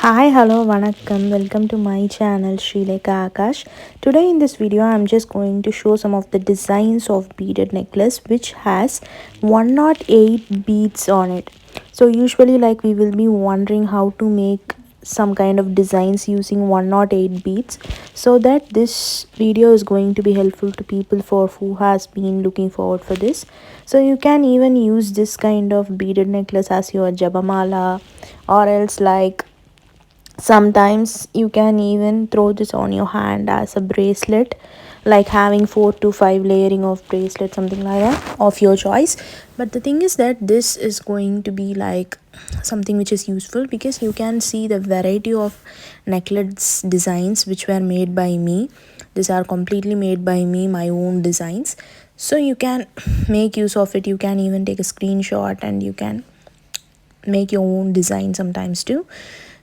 Hi, hello, vanakkam. Welcome to my channel Shrilekha Akash. Today in this video, I'm just going to show some of the designs of beaded necklace which has 108 beads on it. So usually like we will be wondering how to make some kind of designs using 108 beads, so that this video is going to be helpful to people for who has been looking forward for this. So you can even use this kind of beaded necklace as your jabamala, or else like sometimes you can even throw this on your hand as a bracelet, like having 4 to 5 layering of bracelet, something like that, of your choice. But the thing is that this is going to be like something which is useful because you can see the variety of necklace designs which were made by me. These are completely made by me, my own designs. So you can make use of it. You can even take a screenshot and you can make your own design sometimes too.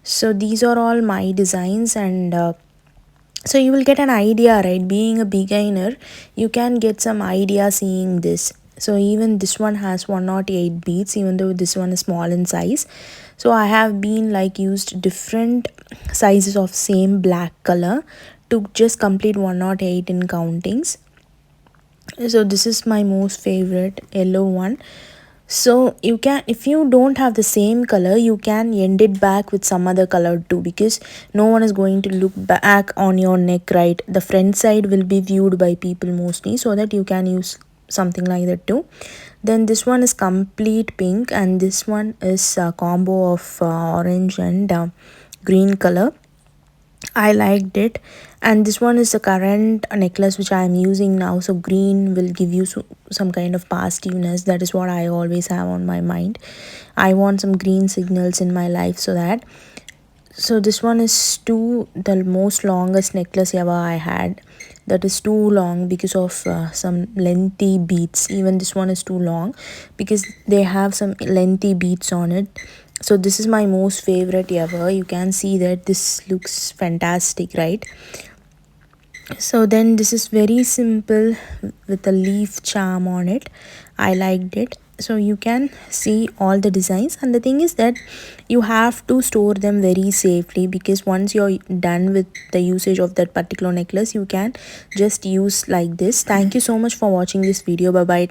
So these are all my designs, and so you will get an idea, right? Being a beginner, you can get some idea seeing this. So even this one has 108 beads, even though this one is small in size. So I have been like used different sizes of same black color to just complete 108 in countings. So this is my most favorite yellow one. So you can, if you don't have the same color, you can end it back with some other color too, because no one is going to look back on your neck, right? The front side will be viewed by people mostly, so that you can use something like that too. Then this one is complete pink, and this one is a combo of orange and green color. I liked it. And this one is the current necklace which I am using now. So green will give you some kind of positiveness. That is what I always have on my mind. I want some green signals in my life, so that. So this one is the most longest necklace ever I had. That is too long because of some lengthy beads. Even this one is too long because they have some lengthy beads on it. So this is my most favorite ever. You can see that this looks fantastic, right? So then this is very simple with a leaf charm on it. I liked it. So you can see all the designs, and the thing is that you have to store them very safely, because once you're done with the usage of that particular necklace, you can just use like this. Thank you so much for watching this video. Bye bye.